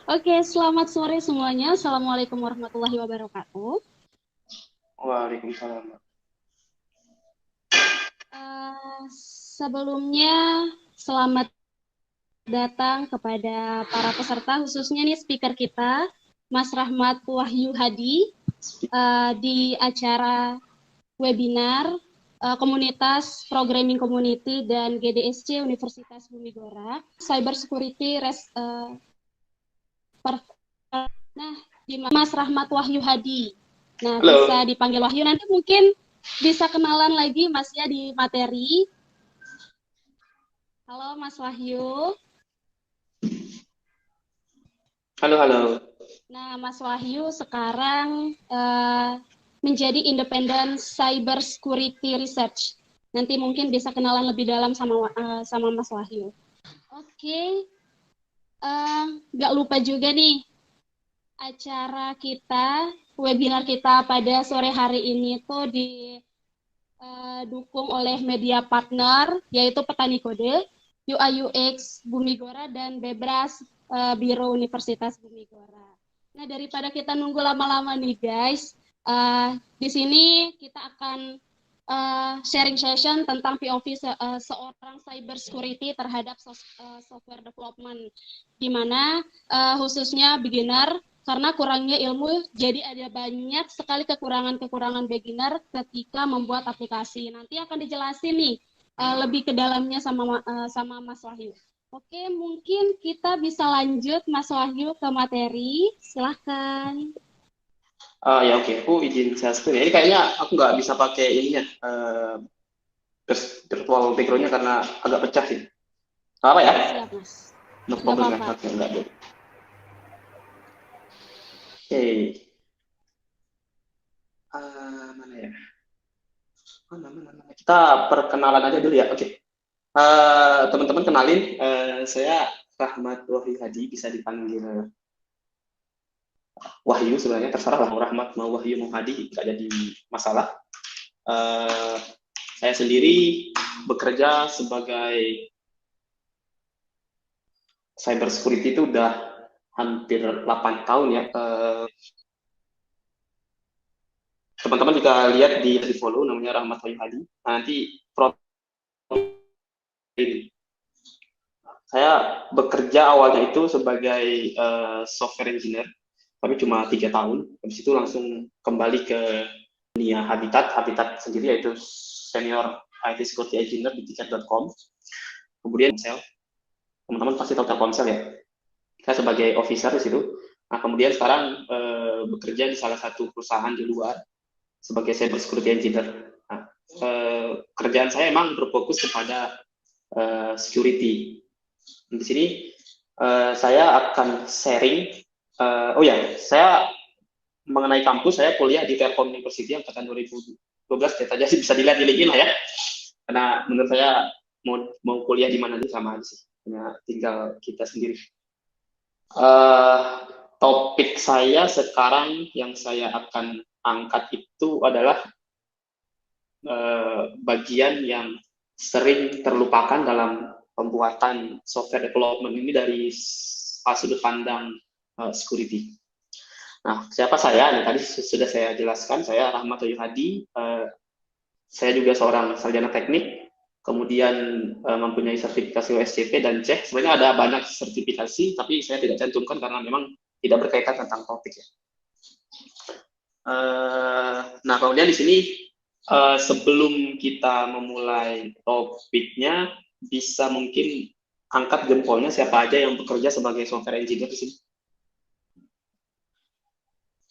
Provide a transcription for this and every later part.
Oke, selamat sore semuanya. Assalamualaikum warahmatullahi wabarakatuh. Waalaikumsalam. Sebelumnya, selamat datang kepada para peserta, khususnya nih speaker kita, Mas Rahmat Wahyu Hadi, di acara webinar Komunitas Programming Community dan GDSC Universitas Bumi Gora, Cyber Security Nah, di Mas Rahmat Wahyu Hadi. Nah, bisa Halo. dipanggil Wahyu. Nanti mungkin bisa kenalan lagi Mas ya di materi. Halo Mas Wahyu. Halo, halo. Nah, Mas Wahyu sekarang menjadi Independent Cyber Security Research. Nanti mungkin bisa kenalan lebih dalam sama Mas Wahyu. Oke, nggak lupa juga nih acara kita, webinar kita pada sore hari ini tuh didukung oleh media partner, yaitu Petani Kode, UI UX Bumi Gora, dan Bebras Biro Universitas Bumi Gora. Nah, daripada kita nunggu lama-lama nih guys, di sini kita akan sharing session tentang POV seorang cyber security terhadap software development, di mana khususnya beginner karena kurangnya ilmu, jadi ada banyak sekali kekurangan-kekurangan beginner ketika membuat aplikasi. Nanti akan dijelasin nih lebih ke dalamnya sama Mas Wahyu. Oke, mungkin kita bisa lanjut Mas Wahyu ke materi. Silahkan. Ya oke, aku izin share screen ya. Ini kayaknya aku nggak bisa pakai ininya, virtual background-nya karena agak pecah sih. Nggak apa ya? Siap, Mas. No Nggak problem ya. apa-apa. Oke, nggak boleh. Oke. Mana ya? Mana? Kita perkenalan aja dulu ya. Oke. Teman-teman kenalin, saya Rahmat Wahyu Hadi, bisa dipanggil Wahyu sebenarnya, terserah lah, mau Rahmat, mau Wahyu, mau Hadi, nggak jadi masalah. Eh, saya sendiri bekerja sebagai cyber security itu udah hampir 8 tahun ya. Teman-teman juga lihat di follow, namanya Rahmat Wahyu Hadi. Nah, nanti profil ini. Saya bekerja awalnya itu sebagai software engineer, tapi cuma 3 tahun. Habis itu langsung kembali ke dunia Habitat sendiri, yaitu senior IT security engineer di tiket.com. Kemudian teman-teman pasti tahu Telkomsel ya. Saya sebagai officer di situ. Nah, kemudian sekarang bekerja di salah satu perusahaan di luar sebagai cyber security engineer. Nah, kerjaan saya emang berfokus kepada security. Di sini saya akan sharing. Oh ya, saya mengenai kampus, saya kuliah di Telkom University angkatan 2012. Aja sih bisa dilihat di LinkedIn lah ya. Karena menurut saya mau kuliah di mana nih sama aja sih. Hanya tinggal kita sendiri. Uh, Topik saya sekarang yang saya akan angkat itu adalah bagian yang sering terlupakan dalam pembuatan software development ini dari sudut pandang security. Nah, siapa saya? Nah, tadi sudah saya jelaskan, saya Rahmat Hadi. Saya juga seorang sarjana teknik, kemudian mempunyai sertifikasi OSCP dan CEH. Sebenarnya ada banyak sertifikasi, tapi saya tidak cantumkan karena memang tidak berkaitan tentang topik ya. Nah, kemudian di sini sebelum kita memulai topiknya, bisa mungkin angkat jempolnya siapa aja yang bekerja sebagai software engineer di sini.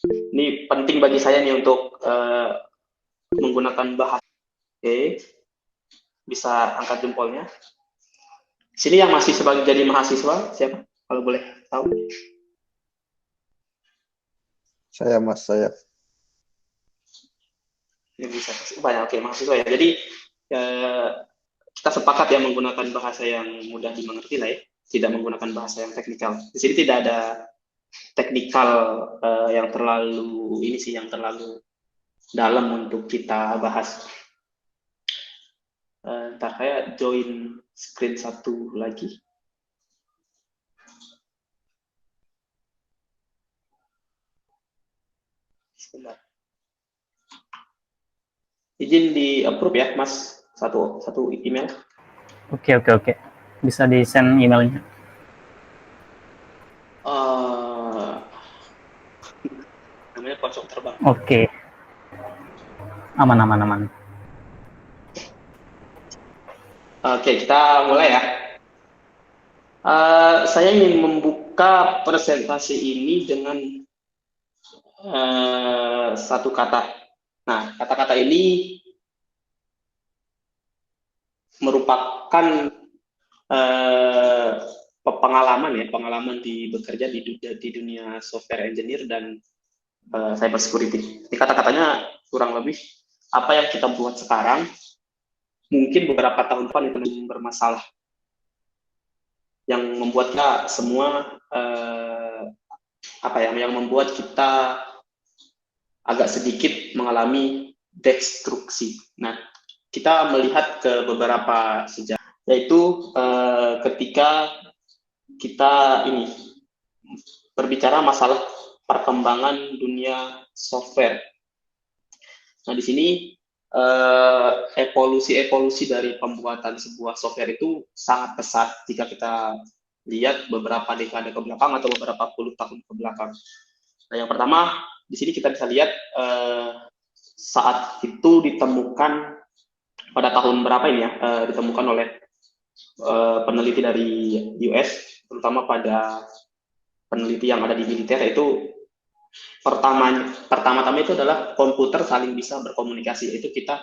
Ini penting bagi saya nih untuk menggunakan bahasa. Oke, bisa angkat jempolnya. Di sini yang masih sebagai jadi mahasiswa siapa? Kalau boleh tahu? Saya Mas, saya. Ya, bisa. Banyak, oke, mahasiswa ya. Jadi kita sepakat ya menggunakan bahasa yang mudah dimengerti lah ya. Tidak menggunakan bahasa yang teknikal. Di sini tidak ada teknikal yang terlalu ini sih, yang terlalu dalam untuk kita bahas. Ntar saya join screen satu lagi. Sebentar. Izin di approve ya, Mas, satu email. Oke. Bisa di-send emailnya. Namanya pocong terbang. Oke. Aman. Oke, kita mulai ya. Saya ingin membuka presentasi ini dengan satu kata. Nah, kata-kata ini merupakan pengalaman di bekerja di dunia software engineer dan cyber security. Ini kata-katanya kurang lebih apa yang kita buat sekarang mungkin beberapa tahun depan itu bermasalah, yang membuat kita semua yang membuat kita agak sedikit mengalami destruksi. Nah, kita melihat ke beberapa sejarah, yaitu ketika kita ini berbicara masalah perkembangan dunia software. Nah, di sini evolusi dari pembuatan sebuah software itu sangat pesat jika kita lihat beberapa dekade ke belakang atau beberapa puluh tahun ke belakang. Nah, yang pertama di sini kita bisa lihat saat itu ditemukan pada tahun berapa ini ya, ditemukan oleh peneliti dari US, terutama pada peneliti yang ada di militer, yaitu pertama-tama itu adalah komputer saling bisa berkomunikasi, yaitu kita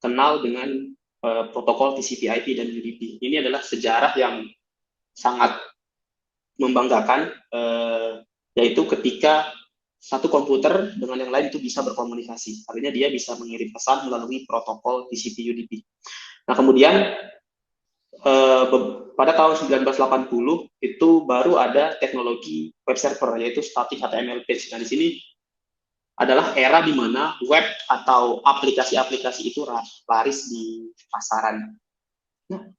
kenal dengan protokol TCP/IP dan UDP. Ini adalah sejarah yang sangat membanggakan, yaitu ketika satu komputer dengan yang lain itu bisa berkomunikasi. Artinya dia bisa mengirim pesan melalui protokol TCP/UDP. Nah, kemudian pada tahun 1980 itu baru ada teknologi web server, yaitu static HTML page. Nah, di sini adalah era di mana web atau aplikasi-aplikasi itu laris di pasaran. Nah,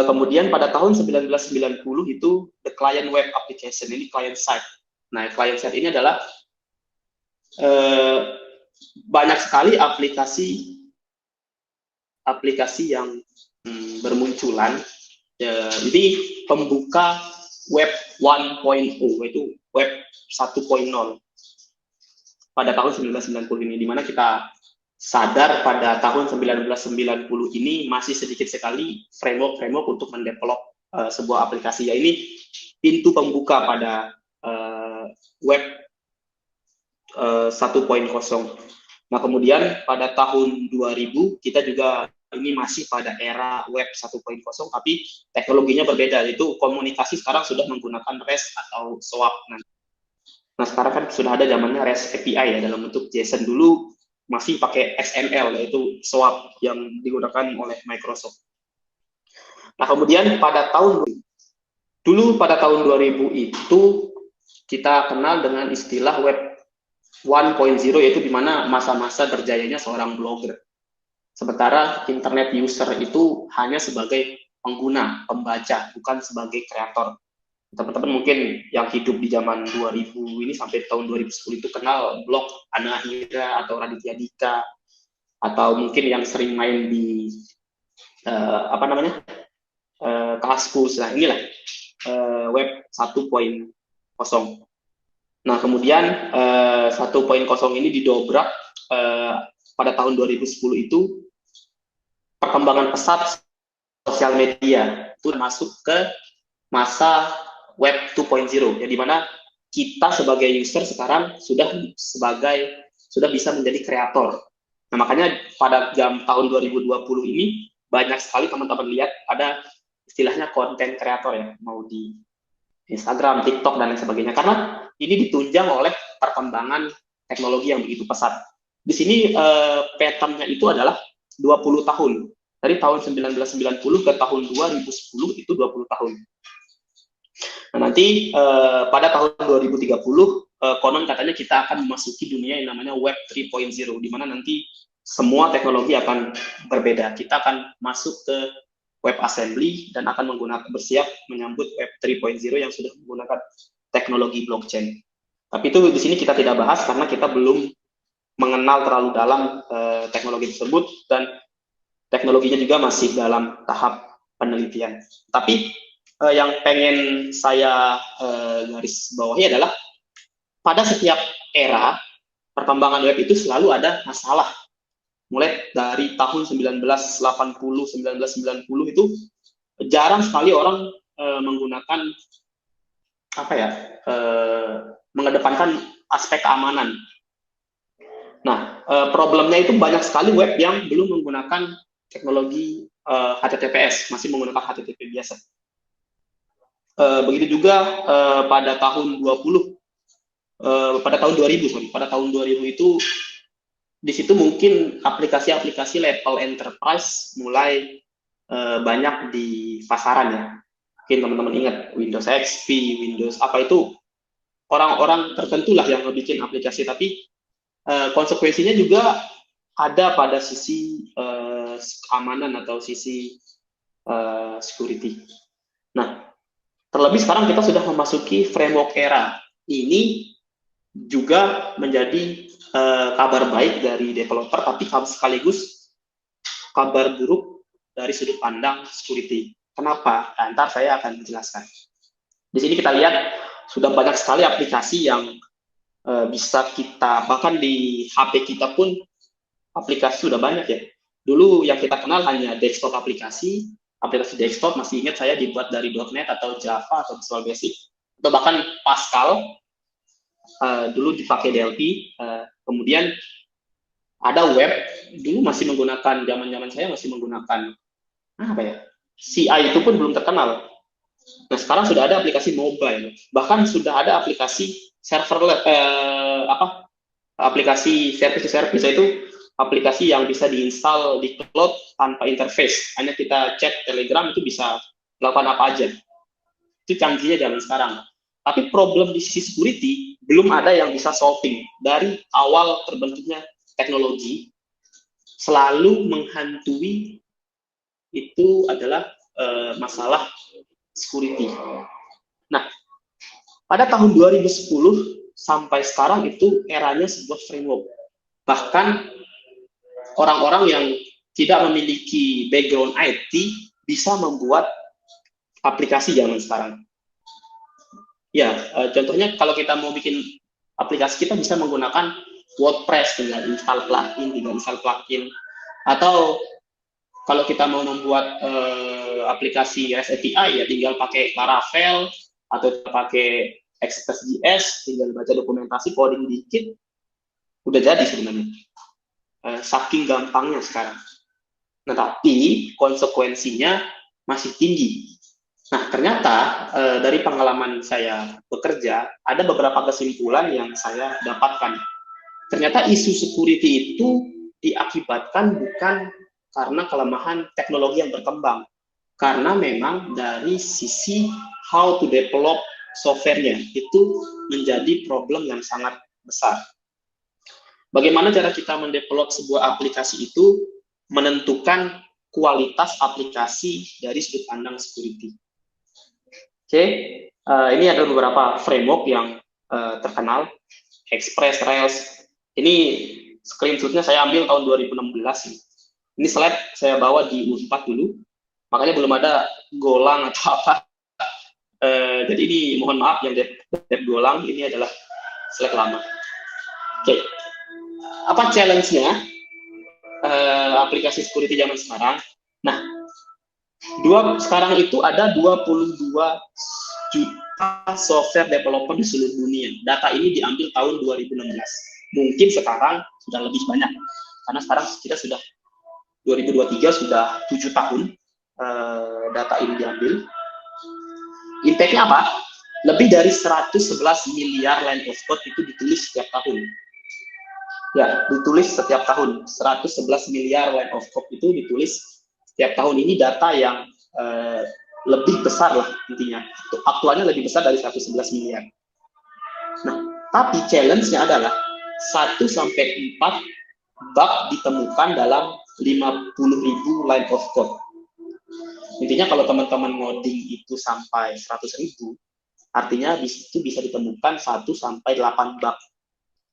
kemudian pada tahun 1990 itu the client web application, ini client side. Nah, client side ini adalah banyak sekali aplikasi yang bermunculan. Jadi pembuka web 1.0, yaitu web 1.0 pada tahun 1990 ini, di mana kita sadar pada tahun 1990 ini masih sedikit sekali framework untuk mendevelop sebuah aplikasi. Ya, ini pintu pembuka pada web 1.0. Nah, kemudian pada tahun 2000 kita juga ini masih pada era web 1.0, tapi teknologinya berbeda, yaitu komunikasi sekarang sudah menggunakan REST atau SOAP. Nah, sekarang kan sudah ada zamannya REST API ya, dalam bentuk JSON. Dulu masih pakai XML, yaitu SOAP yang digunakan oleh Microsoft. Nah, kemudian pada tahun 2000 itu kita kenal dengan istilah web 1.0, yaitu di mana masa-masa berjayanya seorang blogger. Sementara internet user itu hanya sebagai pengguna, pembaca, bukan sebagai kreator. Teman-teman mungkin yang hidup di zaman 2000 ini sampai tahun 2010 itu kenal blog Ana Hira atau Raditya Dika, atau mungkin yang sering main di Kaskus. Nah, inilah web 1.0. Nah, kemudian 1.0 ini didobrak pada tahun 2010 itu perkembangan pesat sosial media itu masuk ke masa web 2.0, ya, di mana kita sebagai user sekarang sudah bisa menjadi kreator. Nah, makanya pada tahun 2020 ini banyak sekali teman-teman lihat ada istilahnya konten kreator ya, mau di Instagram, TikTok, dan lain sebagainya, karena ini ditunjang oleh perkembangan teknologi yang begitu pesat. Di sini pattern-nya itu adalah 20 tahun. Dari tahun 1990 ke tahun 2010 itu 20 tahun. Nah, nanti pada tahun 2030 konon katanya kita akan memasuki dunia yang namanya web 3.0, di mana nanti semua teknologi akan berbeda. Kita akan masuk ke web assembly dan akan bersiap menyambut web 3.0 yang sudah menggunakan teknologi blockchain. Tapi itu di sini kita tidak bahas karena kita belum mengenal terlalu dalam teknologi tersebut dan teknologinya juga masih dalam tahap penelitian. Tapi yang pengen saya garis bawahi adalah pada setiap era perkembangan web itu selalu ada masalah. Mulai dari tahun 1980, 1990 itu jarang sekali orang menggunakan mengedepankan aspek keamanan. Nah, problemnya itu banyak sekali web yang belum menggunakan teknologi HTTPS, masih menggunakan HTTP biasa. Begitu juga pada tahun 2000 itu di situ mungkin aplikasi-aplikasi level enterprise mulai banyak di pasaran ya. Mungkin teman-teman ingat Windows XP, Windows apa itu orang-orang tertentu lah yang bikin aplikasi, tapi konsekuensinya juga ada pada sisi keamanan atau sisi security. Nah, terlebih sekarang kita sudah memasuki framework era. Ini juga menjadi kabar baik dari developer, tapi sekaligus kabar buruk dari sudut pandang security. Kenapa? Nah, ntar saya akan menjelaskan. Di sini kita lihat sudah banyak sekali aplikasi yang bisa kita, bahkan di HP kita pun aplikasi sudah banyak ya. Dulu yang kita kenal hanya desktop aplikasi desktop masih ingat saya dibuat dari .NET atau Java atau Visual Basic, atau bahkan Pascal, dulu dipakai DLP, kemudian ada web, dulu masih menggunakan, zaman saya masih menggunakan, CI itu pun belum terkenal. Nah, sekarang sudah ada aplikasi mobile, bahkan sudah ada aplikasi serverless, aplikasi service itu aplikasi yang bisa diinstal di cloud tanpa interface. Hanya kita chat Telegram itu bisa melakukan apa aja. Itu canggihnya zaman sekarang. Tapi problem di sisi security belum ada yang bisa solving. Dari awal terbentuknya teknologi selalu menghantui itu adalah masalah security. Nah, pada tahun 2010 sampai sekarang itu eranya sebuah framework. Bahkan orang-orang yang tidak memiliki background IT bisa membuat aplikasi zaman sekarang. Ya, contohnya kalau kita mau bikin aplikasi, kita bisa menggunakan WordPress, tinggal install plugin, atau kalau kita mau membuat aplikasi REST API, ya tinggal pakai Laravel atau pakai Express.js, tinggal baca dokumentasi, coding dikit, udah jadi sebenarnya. Saking gampangnya sekarang. Nah, tapi konsekuensinya masih tinggi. Nah, ternyata dari pengalaman saya bekerja, ada beberapa kesimpulan yang saya dapatkan. Ternyata isu security itu diakibatkan bukan karena kelemahan teknologi yang berkembang, karena memang dari sisi how to develop software-nya itu menjadi problem yang sangat besar. Bagaimana cara kita mendevelop sebuah aplikasi itu menentukan kualitas aplikasi dari sudut pandang security. Oke, ini adalah beberapa framework yang terkenal. Express, Rails. Ini screenshot-nya saya ambil tahun 2016. Ini slide saya bawa di U4 dulu, makanya belum ada Golang atau apa. Jadi ini mohon maaf yang dev Golang, ini adalah slide lama. Oke. Apa challenge-nya aplikasi security zaman sekarang? Nah, sekarang itu ada 22 juta software developer di seluruh dunia. Data ini diambil tahun 2016. Mungkin sekarang sudah lebih banyak, karena sekarang kita sudah 2023, sudah 7 tahun data ini diambil. Impact-nya apa? Lebih dari 111 miliar line of code itu ditulis setiap tahun. Ya, ditulis setiap tahun. 111 miliar line of code itu ditulis setiap tahun. Ini data yang lebih besar lah intinya. Aktualnya lebih besar dari 111 miliar. Nah, tapi challenge-nya adalah 1-4 bug ditemukan dalam 50.000 line of code. Intinya kalau teman-teman ngoding itu sampai 100.000, Artinya itu bisa ditemukan 1 sampai 8 bug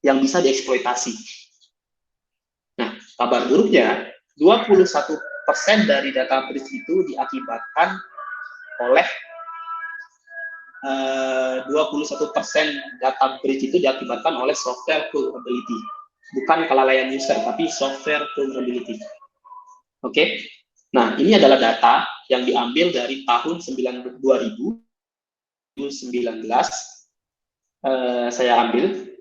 yang bisa dieksploitasi. Nah, kabar buruknya 21% dari data breach itu diakibatkan oleh 21% data breach itu diakibatkan oleh software vulnerability, bukan kelalaian user, tapi software vulnerability. Oke, nah ini adalah data yang diambil dari tahun 2019. Saya ambil.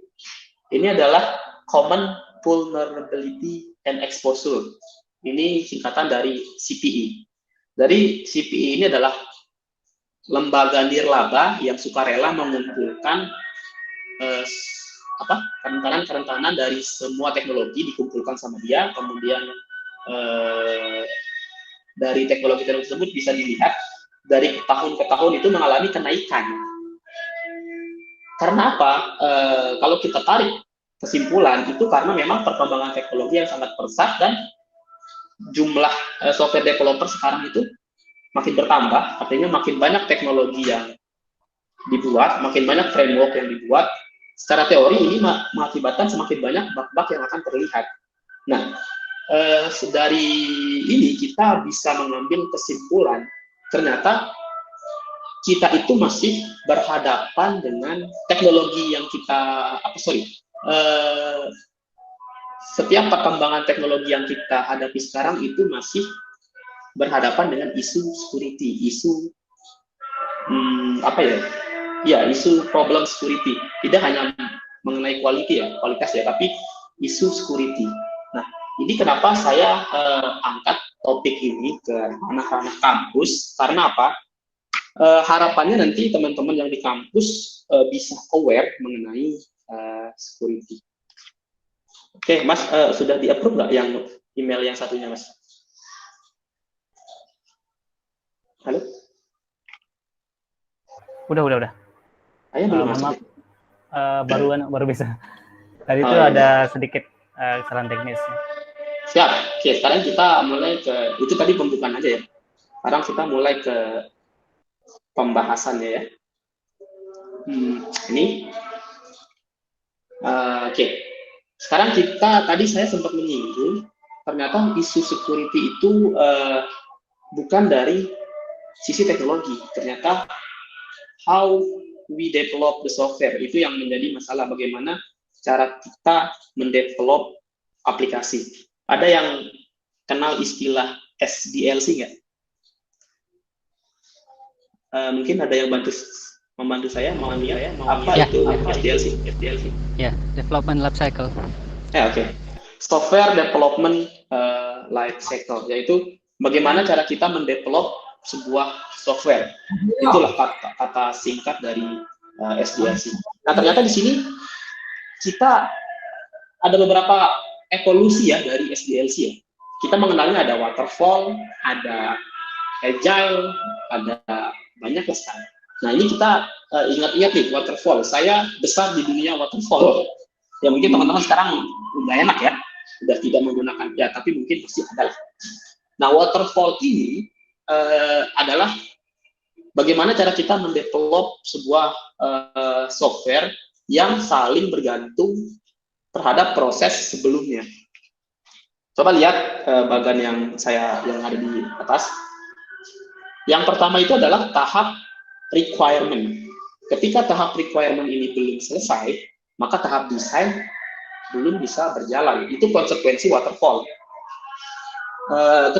Ini adalah Common Vulnerability and Exposure. Ini singkatan dari CPE. Dari CPE ini adalah lembaga nirlaba yang sukarela mengumpulkan kerentanan dari semua teknologi dikumpulkan sama dia, kemudian dari teknologi tersebut bisa dilihat dari tahun ke tahun itu mengalami kenaikan. Karena apa? Kalau kita tarik kesimpulan itu karena memang perkembangan teknologi yang sangat pesat dan jumlah software developer sekarang itu makin bertambah, artinya makin banyak teknologi yang dibuat, makin banyak framework yang dibuat. Secara teori ini mengakibatkan semakin banyak bug-bug yang akan terlihat. Nah, dari ini kita bisa mengambil kesimpulan ternyata kita itu masih berhadapan dengan teknologi yang setiap perkembangan teknologi yang kita hadapi sekarang itu masih berhadapan dengan isu security, isu isu problem security. Tidak hanya mengenai kualitas ya, tapi isu security. Nah, ini kenapa saya angkat topik ini ke ranah-ranah kampus, karena apa? Harapannya nanti teman-teman yang di kampus bisa aware mengenai security. Oke, Mas, sudah di-approve nggak yang email yang satunya, Mas? Halo? Udah. Ayo belum masuk. Baru bisa. Tadi itu ada sedikit kesalahan teknis. Siap. Oke, sekarang kita mulai itu tadi pembukaan aja ya. Sekarang kita mulai ke pembahasannya ya. Ini. Oke. Sekarang tadi saya sempat menyinggung, ternyata isu security itu bukan dari sisi teknologi. Ternyata how we develop the software itu yang menjadi masalah, bagaimana cara kita mendevelop aplikasi. Ada yang kenal istilah SDLC nggak? Mungkin ada yang membantu saya apa ya, itu SDLC? Ya, Development Life Cycle. Ya, oke. Software Development Life Cycle, yaitu bagaimana cara kita mendevelop sebuah software. Itulah kata singkat dari SDLC. Nah, ternyata di sini kita ada beberapa evolusi ya dari SDLC ya. Kita mengenalnya ada waterfall, ada agile, ada banyak sekali. Nah, ini kita ingat-ingat nih waterfall. Saya besar di dunia waterfall. Ya mungkin teman-teman sekarang udah enak ya, udah tidak menggunakan ya, tapi mungkin pasti ada lah. Nah, waterfall ini adalah bagaimana cara kita mendevelop sebuah software yang saling bergantung terhadap proses sebelumnya. Coba lihat bagian yang ada di atas. Yang pertama itu adalah tahap requirement. Ketika tahap requirement ini belum selesai, maka tahap desain belum bisa berjalan. Itu konsekuensi waterfall.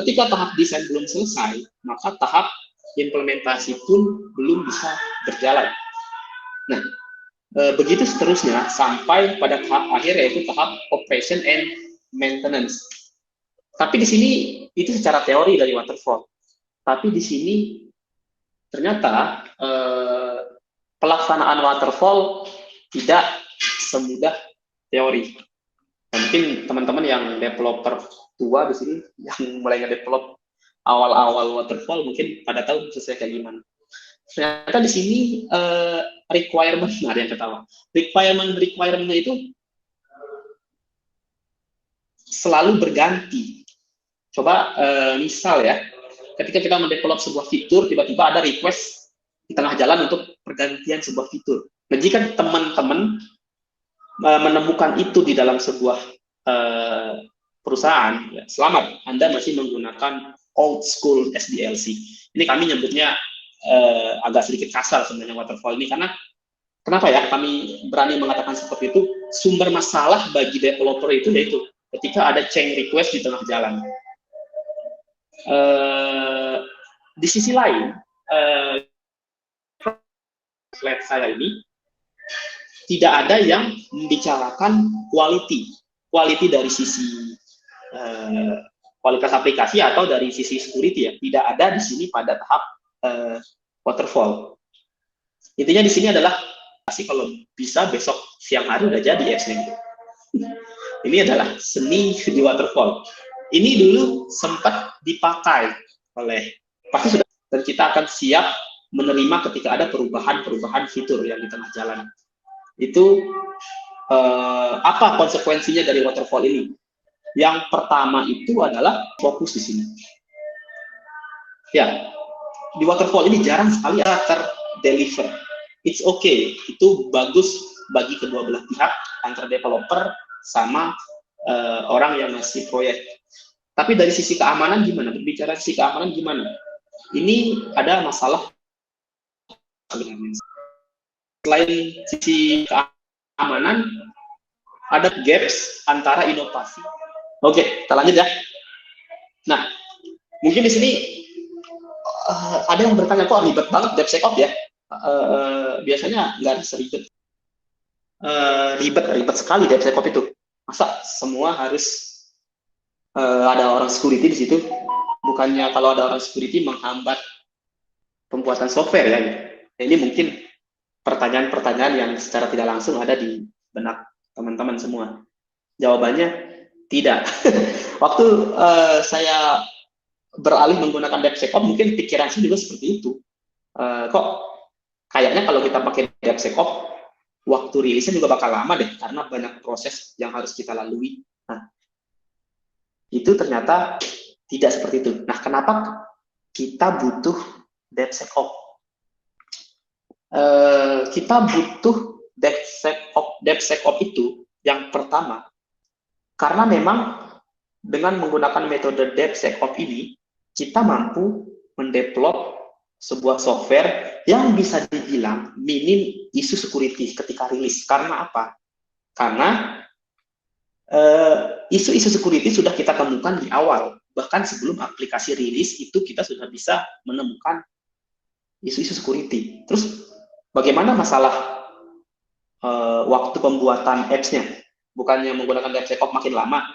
Ketika tahap desain belum selesai, maka tahap implementasi pun belum bisa berjalan. Nah, begitu seterusnya sampai pada tahap akhir, yaitu tahap operation and maintenance. Tapi di sini itu secara teori dari waterfall. Tapi di sini ternyata pelaksanaan waterfall tidak semudah teori. Nah, mungkin teman-teman yang developer tua di sini yang mulai nge-develop awal-awal waterfall mungkin pada tahu prosesnya kayak gimana. Ternyata di sini requirement, ada yang ketawa. Requirement-nya itu selalu berganti. Coba misal ya, ketika kita mendevelop sebuah fitur, tiba-tiba ada request di tengah jalan untuk pergantian sebuah fitur. Nah, jika teman-teman menemukan itu di dalam sebuah perusahaan, ya, selamat, Anda masih menggunakan old school SDLC. Ini kami nyebutnya agak sedikit kasar sebenarnya waterfall ini, karena kenapa ya kami berani mengatakan seperti itu? Sumber masalah bagi developer itu yaitu ketika ada change request di tengah jalan. Di sisi lain, slide saya ini tidak ada yang membicarakan quality dari sisi kualitas aplikasi atau dari sisi security ya. Tidak ada di sini pada tahap waterfall. Intinya di sini adalah kalau bisa besok siang hari udah jadi apps-nya. Ini adalah seni di waterfall. Ini dulu sempat dipakai oleh pasti sudah, dan kita akan siap menerima ketika ada perubahan fitur yang di tengah jalan. Itu apa konsekuensinya dari waterfall ini? Yang pertama itu adalah fokus di sini. Ya, di waterfall ini jarang sekali terdeliver. It's okay, itu bagus bagi kedua belah pihak, antara developer sama orang yang ngasih proyek. Tapi dari sisi keamanan gimana? Berbicara sisi keamanan gimana? Ini ada masalah. Selain sisi keamanan, ada gaps antara inovasi. Oke, kita lanjut ya. Nah, mungkin di sini ada yang bertanya, kok ribet banget DevSecOps ya? Biasanya nggak seribet. Ribet sekali DevSecOps itu. Masa semua harus ada orang security di situ? Bukannya kalau ada orang security menghambat pembuatan software ya? Ini mungkin pertanyaan-pertanyaan yang secara tidak langsung ada di benak teman-teman semua. Jawabannya tidak. Waktu saya beralih menggunakan DevSecOps, mungkin pikiran saya juga seperti itu. Kok kayaknya kalau kita pakai DevSecOps, waktu rilisnya juga bakal lama deh, karena banyak proses yang harus kita lalui. Nah, itu ternyata tidak seperti itu. Nah, kenapa kita butuh DevSecOps? Kita butuh DevSecOps itu yang pertama, karena memang dengan menggunakan metode DevSecOps ini, kita mampu mendevelop sebuah software yang bisa dibilang minim isu security ketika rilis. Karena apa? Karena isu-isu security sudah kita temukan di awal. Bahkan sebelum aplikasi rilis itu kita sudah bisa menemukan isu-isu security. Terus bagaimana masalah waktu pembuatan apps-nya? Bukannya menggunakan DevSecOps makin lama?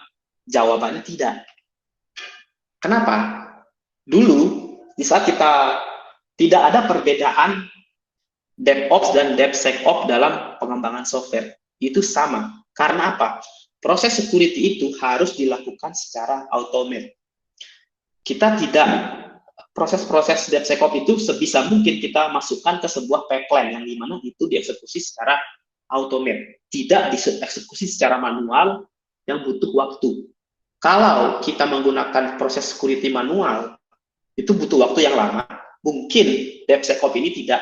Jawabannya tidak. Kenapa? Dulu, di saat kita tidak ada perbedaan DevOps dan DevSecOps dalam pengembangan software. Itu sama. Karena apa? Proses security itu harus dilakukan secara automate. Kita tidak, proses-proses DevSecOps itu sebisa mungkin kita masukkan ke sebuah pipeline yang dimana itu dieksekusi secara automate. Tidak dieksekusi secara manual yang butuh waktu. Kalau kita menggunakan proses security manual, itu butuh waktu yang lama. Mungkin DevSecOps ini tidak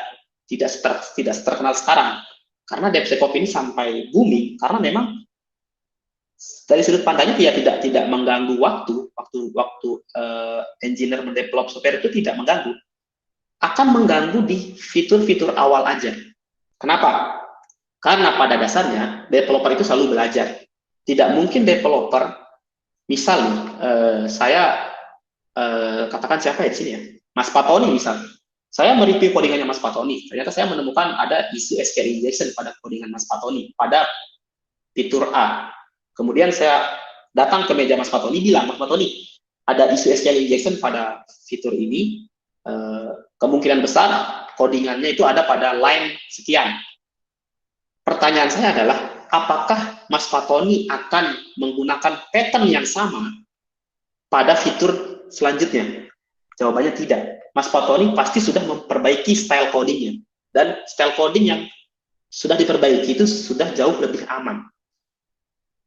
terkenal sekarang, karena DevSecOps ini sampai booming karena memang dari sudut pandangnya dia tidak mengganggu waktu engineer mendevelop software itu tidak mengganggu, akan mengganggu di fitur-fitur awal aja. Kenapa? Karena pada dasarnya developer itu selalu belajar. Tidak mungkin developer, misal saya katakan siapa ya di sini ya, Mas Patoni misalnya. Saya mereview codingannya Mas Patoni. Ternyata saya menemukan ada isu SQL injection pada codingan Mas Patoni pada fitur A. Kemudian saya datang ke meja Mas Patoni, bilang, Mas Patoni, ada isu SQL injection pada fitur ini. Kemungkinan besar codingannya itu ada pada line sekian. Pertanyaan saya adalah, apakah Mas Patoni akan menggunakan pattern yang sama pada fitur selanjutnya? Jawabannya tidak. Mas Patoni pasti sudah memperbaiki style codingnya, dan style coding yang sudah diperbaiki itu sudah jauh lebih aman.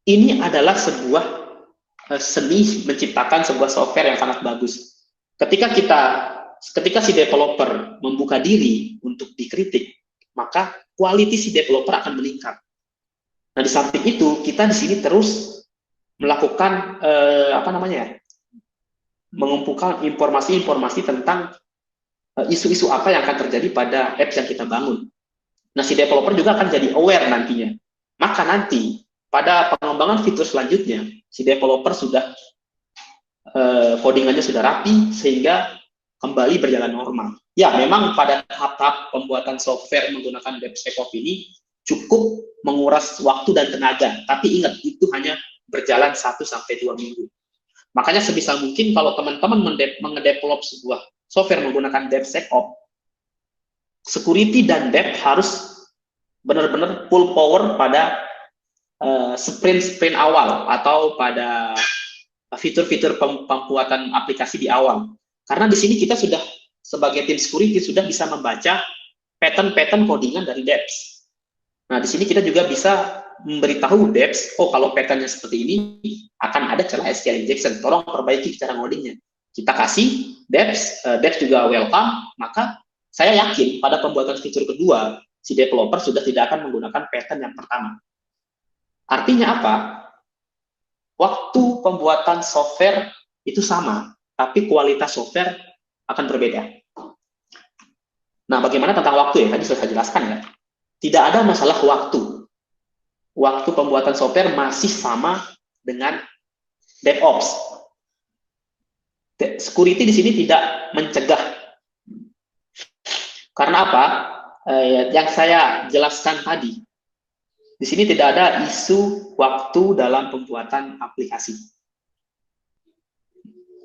Ini adalah sebuah seni menciptakan sebuah software yang sangat bagus. Ketika si developer membuka diri untuk dikritik, maka quality si developer akan meningkat. Nah, di samping itu kita di sini terus melakukan mengumpulkan informasi-informasi tentang isu-isu apa yang akan terjadi pada apps yang kita bangun. Nah, si developer juga akan jadi aware nantinya. Maka nanti pada pengembangan fitur selanjutnya, si developer sudah codingannya sudah rapi sehingga kembali berjalan normal. Ya, memang pada tahap-tahap pembuatan software menggunakan DevSecOps ini cukup menguras waktu dan tenaga. Tapi ingat, itu hanya berjalan 1-2 minggu. Makanya sebisa mungkin kalau teman-teman mengedevelop sebuah software menggunakan DevSecOps, security dan dev harus benar-benar full power pada sprint awal atau pada fitur-fitur pembuatan aplikasi di awal. Karena di sini kita sudah sebagai tim security sudah bisa membaca pattern codingan dari devs. Nah, di sini kita juga bisa memberitahu devs, oh kalau patternnya seperti ini akan ada celah SQL injection, tolong perbaiki cara ngodingnya. Kita kasih devs juga welcome, maka saya yakin pada pembuatan fitur kedua, si developer sudah tidak akan menggunakan pattern yang pertama. Artinya apa? Waktu pembuatan software itu sama, tapi kualitas software akan berbeda. Nah, bagaimana tentang waktu ya? Tadi sudah saya jelaskan ya. Tidak ada masalah waktu. Waktu pembuatan software masih sama dengan DevOps. Security di sini tidak mencegah. Karena apa? Yang saya jelaskan tadi, di sini tidak ada isu waktu dalam pembuatan aplikasi.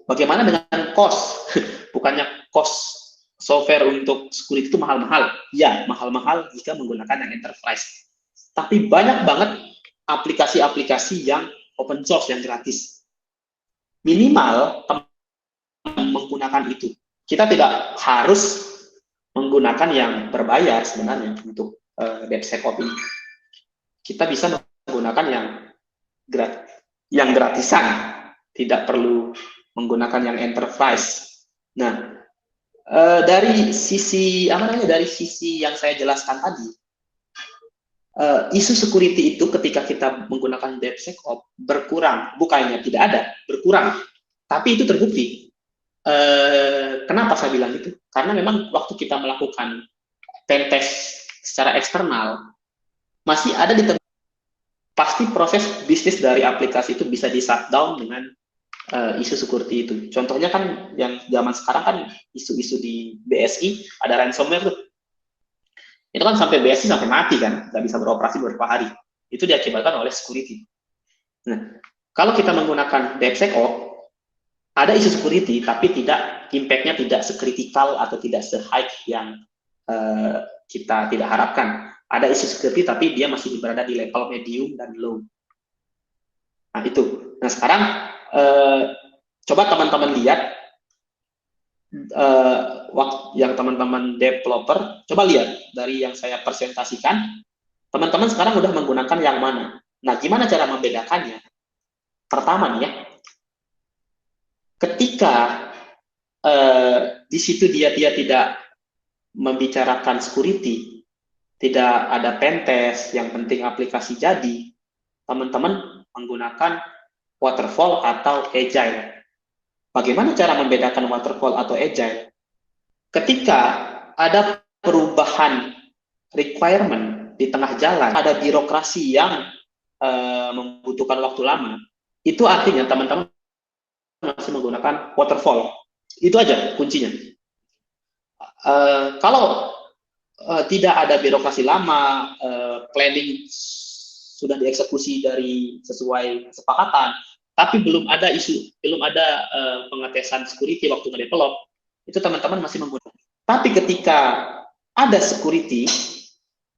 Bagaimana dengan cost? Bukannya cost software untuk security itu mahal-mahal? Ya, mahal-mahal jika menggunakan yang enterprise. Tapi banyak banget aplikasi-aplikasi yang open source, yang gratis. Minimal menggunakan itu. Kita tidak harus menggunakan yang berbayar sebenarnya untuk DevSecOps ini. Kita bisa menggunakan yang gratisan, tidak perlu menggunakan yang enterprise. Nah, dari sisi yang saya jelaskan tadi, isu security itu ketika kita menggunakan DevSecOps berkurang, bukannya tidak ada, berkurang. Tapi itu terbukti. Kenapa saya bilang itu? Karena memang waktu kita melakukan pentest secara eksternal, masih ada pasti proses bisnis dari aplikasi itu bisa di shutdown dengan isu security itu. Contohnya kan yang zaman sekarang kan isu-isu di BSI ada ransomware tuh. Itu kan sampai BSI sampai mati kan, nggak bisa beroperasi beberapa hari. Itu diakibatkan oleh security. Nah, kalau kita menggunakan DevSecOps, ada isu security, tapi impact-nya tidak sekritikal atau tidak se-high yang kita tidak harapkan. Ada isu security, tapi dia masih berada di level medium dan low. Nah, itu. Nah, sekarang coba teman-teman lihat, yang teman-teman developer, coba lihat dari yang saya presentasikan, teman-teman sekarang udah menggunakan yang mana? Nah, gimana cara membedakannya? Pertama nih ya, ketika di situ dia tidak membicarakan security, tidak ada pentest, yang penting aplikasi jadi, teman-teman menggunakan waterfall atau agile. Bagaimana cara membedakan waterfall atau agile? Ketika ada perubahan requirement di tengah jalan, ada birokrasi yang membutuhkan waktu lama, itu artinya teman-teman masih menggunakan waterfall. Itu aja kuncinya. Kalau tidak ada birokrasi lama, planning sudah dieksekusi dari sesuai kesepakatan, tapi belum ada pengetesan security waktu nge-develop, itu teman-teman masih menggunakan. Tapi ketika ada security,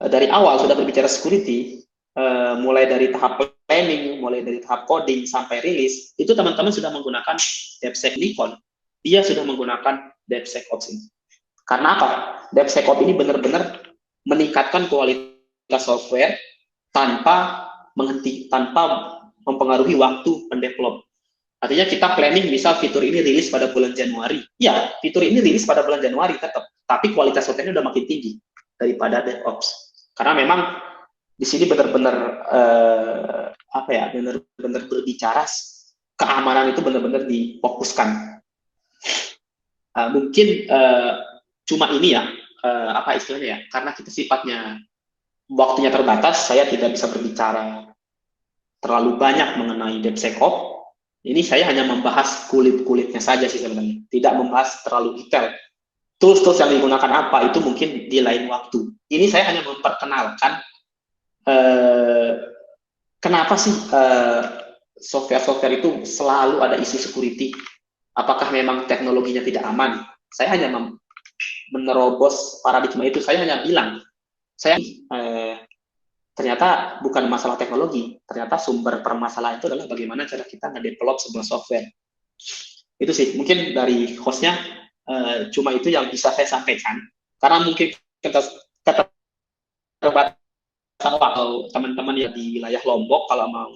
dari awal sudah berbicara security, mulai dari tahap planning, mulai dari tahap coding sampai rilis, itu teman-teman sudah menggunakan DevSecOps. Dia sudah menggunakan DevSecOps ini. Karena apa? DevSecOps ini benar-benar meningkatkan kualitas software tanpa mempengaruhi waktu pendevelop. Artinya kita planning misal fitur ini rilis pada bulan Januari. Ya, fitur ini rilis pada bulan Januari tetap, tapi kualitas software-nya udah makin tinggi. daripada DevOps. Karena memang di sini benar-benar benar-benar berbicara keamanan itu benar-benar difokuskan. Mungkin cuma ini ya, apa istilahnya ya, karena kita sifatnya waktunya terbatas, saya tidak bisa berbicara terlalu banyak mengenai DevSecOps. Ini saya hanya membahas kulit-kulitnya saja sih sebenarnya, tidak membahas terlalu detail. Tools-tools yang digunakan apa, itu mungkin di lain waktu. Ini saya hanya memperkenalkan kenapa sih software-software itu selalu ada isu security. Apakah memang teknologinya tidak aman? Saya hanya menerobos paradigma itu. Saya hanya bilang, ternyata bukan masalah teknologi, ternyata sumber permasalahan itu adalah bagaimana cara kita nge-develop sebuah software. Itu sih, mungkin dari hostnya cuma itu yang bisa saya sampaikan, karena mungkin keterbatasan atau teman-teman yang di wilayah Lombok, kalau mau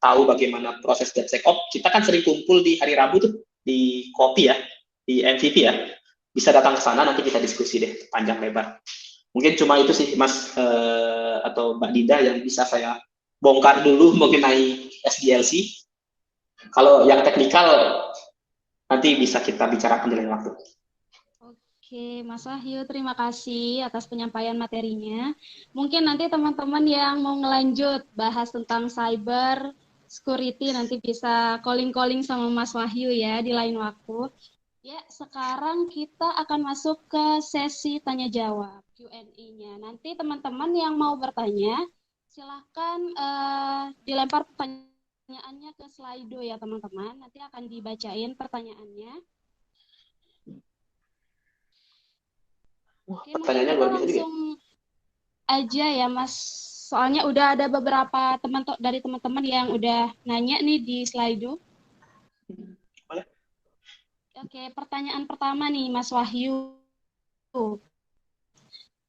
tahu bagaimana proses DevSecOps, kita kan sering kumpul di hari Rabu tuh, di Kopi ya, di MVP ya, bisa datang ke sana, nanti kita diskusi deh, panjang lebar. Mungkin cuma itu sih Mas atau Mbak Dinda yang bisa saya bongkar dulu mengenai SDLC. Kalau yang teknikal nanti bisa kita bicarakan di lain waktu. Oke, Mas Wahyu, terima kasih atas penyampaian materinya. Mungkin nanti teman-teman yang mau ngelanjut bahas tentang cyber security nanti bisa calling-calling sama Mas Wahyu ya di lain waktu. Ya, sekarang kita akan masuk ke sesi tanya jawab Q&A-nya. Nanti teman-teman yang mau bertanya, silahkan dilempar pertanyaannya ke Slido ya teman-teman. Nanti akan dibacain pertanyaannya. Oke, pertanyaannya luar biasa juga. Langsung aja ya Mas. Soalnya udah ada beberapa dari teman-teman yang udah nanya nih di Slido. Oke, pertanyaan pertama nih, Mas Wahyu.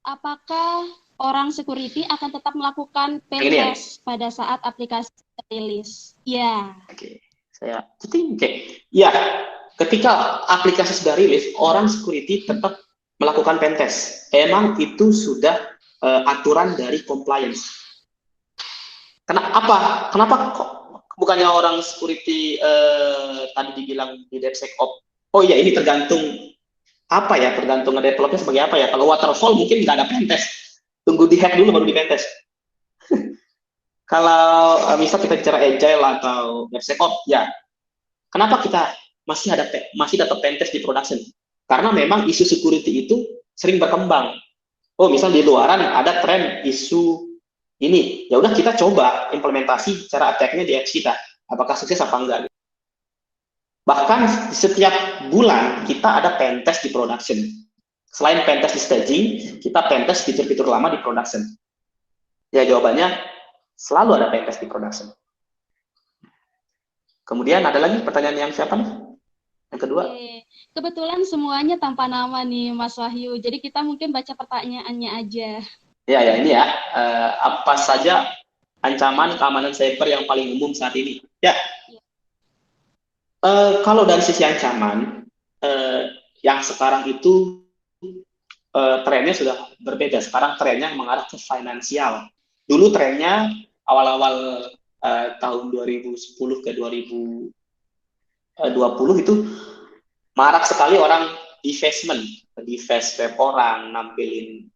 Apakah orang security akan tetap melakukan pentest pada saat aplikasi rilis? Ya. Oke, saya oke. Ya, ketika aplikasi sudah rilis, orang security tetap melakukan pentest. Emang itu sudah aturan dari compliance. Kenapa kok bukannya orang security tadi dibilang di DevSecOps? Oh iya, ini tergantung apa ya, tergantung developernya sebagai apa ya. Kalau waterfall mungkin nggak ada pentest, tunggu di hack dulu baru di pentest. Kalau misal kita bicara agile atau DevSecOps, ya kenapa kita masih tetap pentest di production? Karena memang isu security itu sering berkembang. Oh, misal di luaran ada tren isu ini, ya udah kita coba implementasi cara attack-nya di apps kita, apakah sukses apa enggak. Bahkan setiap bulan kita ada pentest di production. Selain pentest di staging, kita pentest fitur-fitur lama di production. Ya jawabannya selalu ada pentest di production. Kemudian ada lagi pertanyaan yang siapa nih? Yang kedua. Kebetulan semuanya tanpa nama nih Mas Wahyu. Jadi kita mungkin baca pertanyaannya aja. Ya ini ya. Apa saja ancaman keamanan cyber yang paling umum saat ini? Ya. Kalau dari sisi ancaman, yang sekarang itu trennya sudah berbeda. Sekarang trennya mengarah ke finansial. Dulu trennya awal-awal tahun 2010 ke 2020 itu marak sekali orang divestment, web orang, nampilin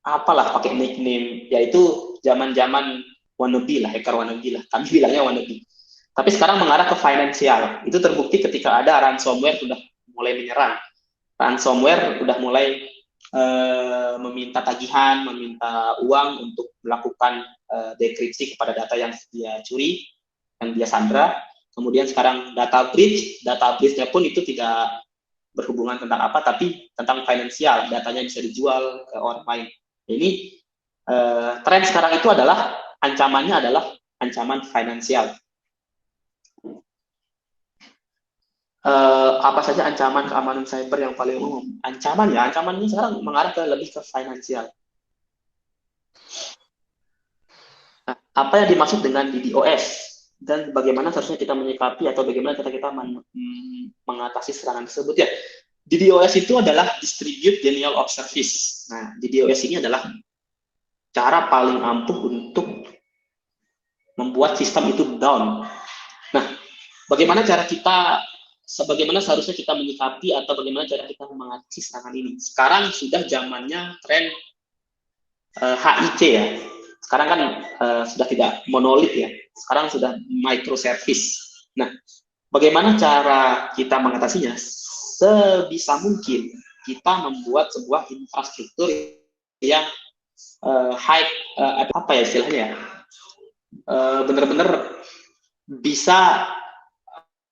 apalah pakai nickname, yaitu zaman-zaman wannabe lah, hacker wannabe lah. Kami bilangnya wannabe. Tapi sekarang mengarah ke finansial. Itu terbukti ketika ada ransomware sudah mulai menyerang. Ransomware sudah mulai meminta tagihan, meminta uang untuk melakukan dekripsi kepada data yang dia curi, yang dia sandra. Kemudian sekarang data breach-nya pun itu tidak berhubungan tentang apa, tapi tentang finansial. Datanya bisa dijual ke orang lain. Ini tren sekarang itu adalah, ancamannya adalah ancaman finansial. Apa saja ancaman keamanan cyber yang paling umum? Ancamannya sekarang mengarah lebih ke finansial. Apa yang dimaksud dengan DDoS dan bagaimana seharusnya kita menyikapi atau bagaimana kita mengatasi serangan tersebut ya? DDoS itu adalah Distributed Denial of Service. Nah, di DOS ini adalah cara paling ampuh untuk membuat sistem itu down. Nah, bagaimana seharusnya kita menyikapi atau bagaimana cara kita mengatasi serangan ini? Sekarang sudah zamannya tren HIC ya. Sekarang kan sudah tidak monolit ya. Sekarang sudah microservice. Nah, bagaimana cara kita mengatasinya? Sebisa mungkin kita membuat sebuah infrastruktur yang apa ya istilahnya ya? Benar-benar bisa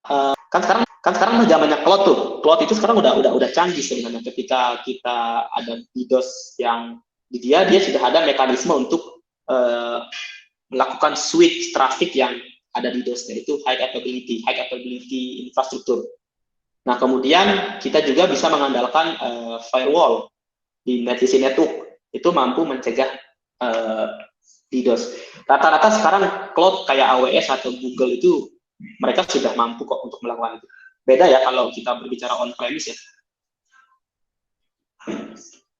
kan sekarang zamannya cloud tuh. Cloud itu sekarang udah canggih sebenarnya. Ketika kita ada DDoS yang di dia sudah ada mekanisme untuk melakukan switch traffic yang ada di DOS, yaitu high capability infrastruktur. Nah, kemudian kita juga bisa mengandalkan firewall di NetCC Network, itu mampu mencegah DDoS. Rata-rata sekarang cloud kayak AWS atau Google itu mereka sudah mampu kok untuk melakukan itu. Beda ya kalau kita berbicara on-premise ya.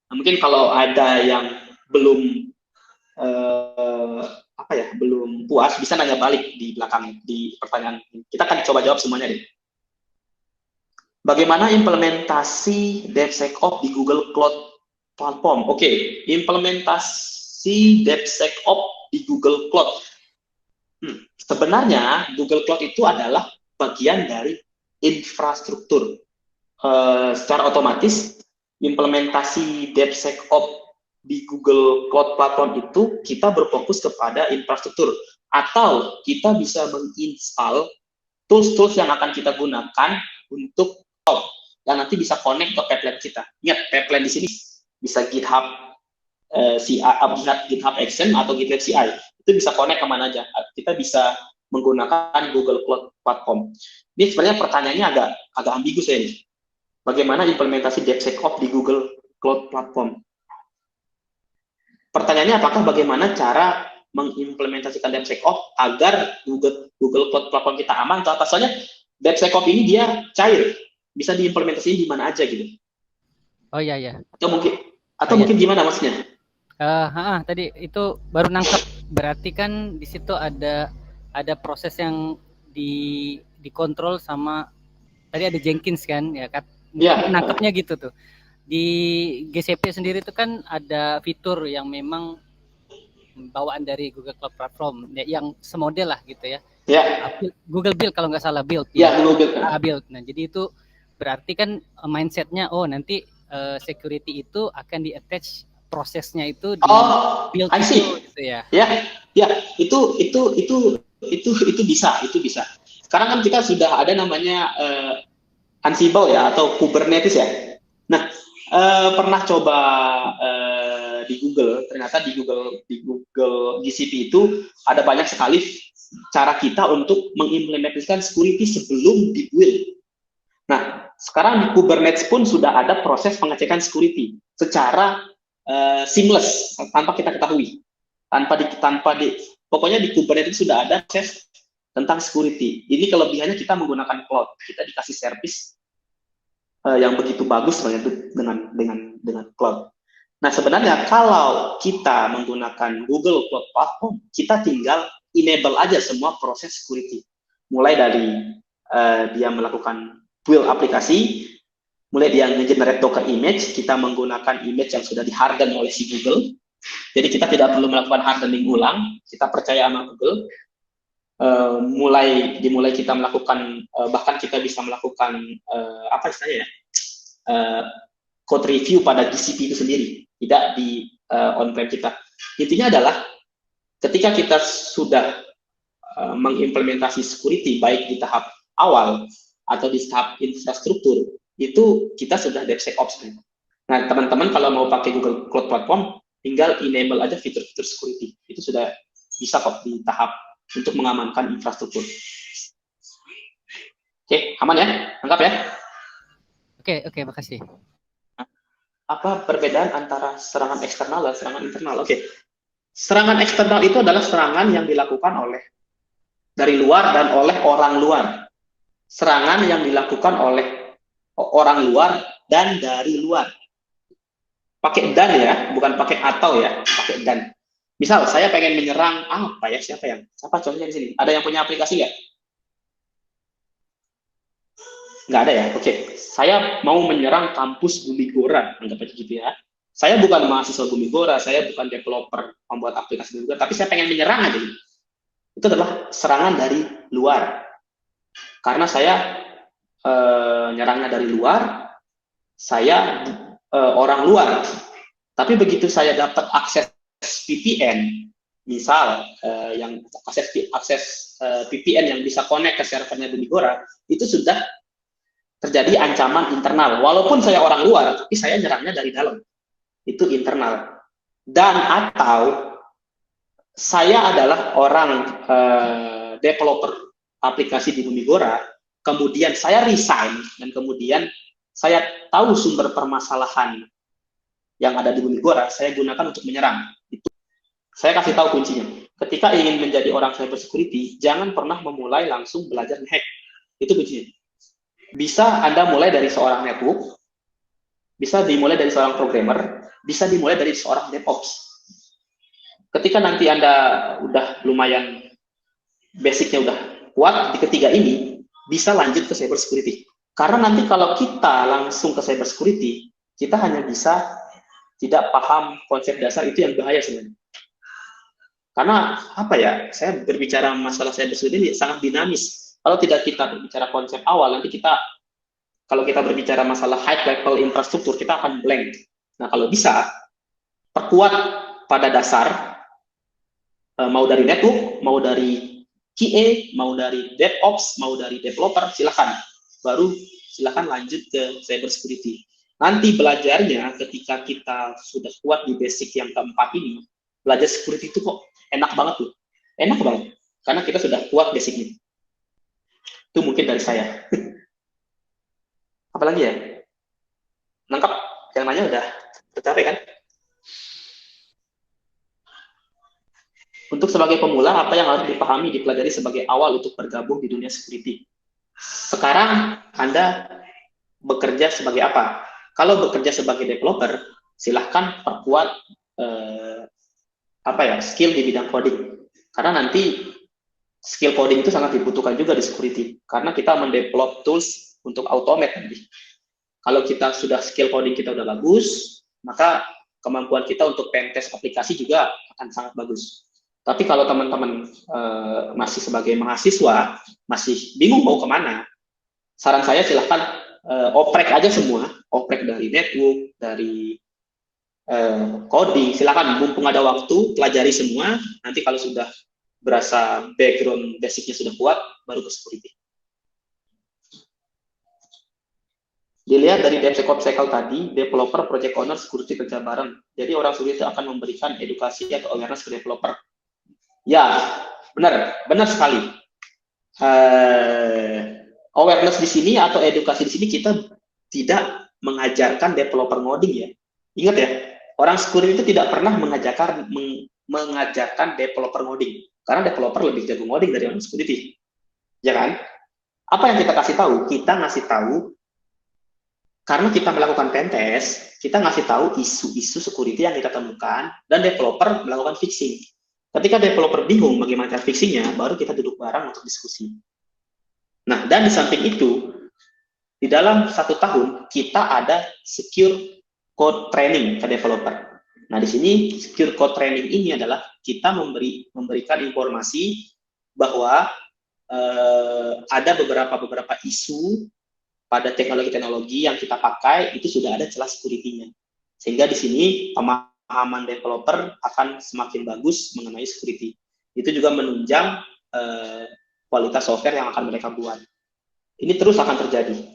Nah, mungkin kalau ada yang belum belum puas, bisa nanya balik di belakang di pertanyaan. Kita akan coba jawab semuanya deh. Bagaimana implementasi DevSecOps di Google Cloud Platform? Oke, implementasi DevSecOps di Google Cloud. Sebenarnya Google Cloud itu adalah bagian dari infrastruktur. Secara otomatis implementasi DevSecOps di Google Cloud Platform itu kita berfokus kepada infrastruktur, atau kita bisa menginstal tools-tools yang akan kita gunakan untuk cloud yang nanti bisa connect ke pipeline kita. Ingat, pipeline di sini bisa GitHub GitHub Action atau GitLab CI. Itu bisa connect kemana aja. Kita bisa menggunakan Google Cloud Platform. Ini sebenarnya pertanyaannya agak ambigu saya ini. Bagaimana implementasi DevSecOps di Google Cloud Platform? Pertanyaannya, apakah bagaimana cara mengimplementasikan DevSecOps agar Google Cloud Platform kita aman atau apa? Soalnya DevSecOps ini dia cair, bisa diimplementasikan di mana aja gitu. Oh iya. Atau mungkin gimana maksudnya? Tadi itu baru nangkep. Berarti kan di situ ada proses yang dikontrol sama tadi ada Jenkins kan ya kan? Yeah. Nangkepnya gitu tuh. Di GCP sendiri itu kan ada fitur yang memang bawaan dari Google Cloud Platform ya, yang semodel lah gitu ya. Google Build kalau nggak salah build. Google Build. Nah, jadi itu berarti kan mindsetnya nanti security itu akan di-attach prosesnya itu di build itu gitu ya. Itu bisa. Sekarang kan kita sudah ada namanya Ansible ya atau Kubernetes ya. Nah, pernah coba di Google, ternyata di Google GCP itu ada banyak sekali cara kita untuk mengimplementasikan security sebelum di-build. Nah, sekarang di Kubernetes pun sudah ada proses pengecekan security secara seamless tanpa kita ketahui. Pokoknya di Kubernetes sudah ada proses tentang security. Ini kelebihannya kita menggunakan cloud. Kita dikasih service yang begitu bagus dengan cloud. Nah, sebenarnya kalau kita menggunakan Google Cloud Platform, kita tinggal enable aja semua proses security. Mulai dari dia melakukan build aplikasi, mulai dia nge-generate Docker image, kita menggunakan image yang sudah di-harden oleh si Google. Jadi kita tidak perlu melakukan hardening ulang, kita percaya sama Google. Dimulai kita melakukan bahkan kita bisa melakukan code review pada GCP itu sendiri, tidak di on-prem kita. Intinya adalah ketika kita sudah mengimplementasi security baik di tahap awal atau di tahap infrastruktur, itu kita sudah DevSecOps. Nah, teman-teman kalau mau pakai Google Cloud Platform, tinggal enable aja fitur-fitur security. Itu sudah bisa kok di tahap untuk mengamankan infrastruktur. Oke, aman ya? Lengkap ya? Oke, makasih. Apa perbedaan antara serangan eksternal dan serangan internal? Oke. Serangan eksternal itu adalah serangan yang dilakukan dari luar dan oleh orang luar. Serangan yang dilakukan oleh orang luar dan dari luar. pakai dan ya, bukan pakai atau ya, pakai dan. Misal saya pengen menyerang apa ya, siapa contohnya di sini? Ada yang punya aplikasi nggak? Nggak ada ya? Oke, saya mau menyerang kampus Bumigora, anggap aja gitu ya. Saya bukan mahasiswa Bumigora, saya bukan developer membuat aplikasi Bumigora, tapi saya pengen menyerang aja gitu. Itu adalah serangan dari luar. Karena saya nyerangnya dari luar, saya orang luar. Tapi begitu saya dapat akses VPN, misal yang akses VPN yang bisa connect ke servernya Bumigora, itu sudah terjadi ancaman internal. Walaupun saya orang luar, tapi saya nyerangnya dari dalam. Itu internal. Dan atau saya adalah orang developer aplikasi di Bumigora, kemudian saya resign, dan kemudian saya tahu sumber permasalahan yang ada di Bumigora, saya gunakan untuk menyerang. Itu. Saya kasih tahu kuncinya. Ketika ingin menjadi orang cyber security, jangan pernah memulai langsung belajar hack. Itu kuncinya. Bisa Anda mulai dari seorang network, bisa dimulai dari seorang programmer, bisa dimulai dari seorang DevOps. Ketika nanti Anda udah lumayan basicnya udah kuat di ketiga ini, bisa lanjut ke cyber security. Karena nanti kalau kita langsung ke cyber security, kita hanya bisa tidak paham konsep dasar, itu yang bahaya sebenarnya. Karena apa ya, saya berbicara masalah cyber security ini sangat dinamis. Kalau tidak kita berbicara konsep awal, nanti kita, kalau kita berbicara masalah high level infrastruktur, kita akan blank. Nah, kalau bisa, perkuat pada dasar, mau dari network, mau dari QA, mau dari DevOps, mau dari developer, silakan. Baru silakan lanjut ke cyber security. Nanti belajarnya ketika kita sudah kuat di basic yang keempat ini, belajar security itu kok enak banget tuh. Enak banget. Karena kita sudah kuat basicnya. Itu mungkin dari saya. Apalagi ya? Nangkap? Yang nanya udah tercapai kan? Untuk sebagai pemula, apa yang harus dipahami, dipelajari sebagai awal untuk bergabung di dunia security? Sekarang Anda bekerja sebagai apa? Kalau bekerja sebagai developer, silahkan perkuat skill di bidang coding. Karena nanti skill coding itu sangat dibutuhkan juga di security. Karena kita mendevelop tools untuk automate nanti. Kalau kita sudah skill coding kita udah bagus, maka kemampuan kita untuk pentest aplikasi juga akan sangat bagus. Tapi kalau teman-teman masih sebagai mahasiswa, masih bingung mau kemana, saran saya silahkan oprek aja semua, oprek dari network, dari coding, silahkan mumpung ada waktu, pelajari semua, nanti kalau sudah berasa background basicnya sudah kuat, baru ke security. Dilihat dari DevSecOps Cycle tadi, developer, project owner, security kerja bareng. Jadi orang security akan memberikan edukasi atau awareness ke developer. Ya, benar sekali. Awareness di sini atau edukasi di sini kita tidak mengajarkan developer ngoding ya. Ingat ya, orang security itu tidak pernah mengajarkan developer ngoding, karena developer lebih jago ngoding dari orang security, ya kan? Apa yang kita kasih tahu? Kita ngasih tahu karena kita melakukan pentest, kita ngasih tahu isu-isu security yang kita temukan dan developer melakukan fixing. Ketika developer bingung bagaimana cara fixingnya, baru kita duduk bareng untuk diskusi. Nah, dan di samping itu, di dalam 1 tahun, kita ada secure code training ke developer. Nah, di sini secure code training ini adalah kita memberikan informasi bahwa ada beberapa isu pada teknologi-teknologi yang kita pakai, itu sudah ada celah security-nya. Sehingga di sini pemahaman developer akan semakin bagus mengenai security. Itu juga menunjang kualitas software yang akan mereka buat. Ini terus akan terjadi.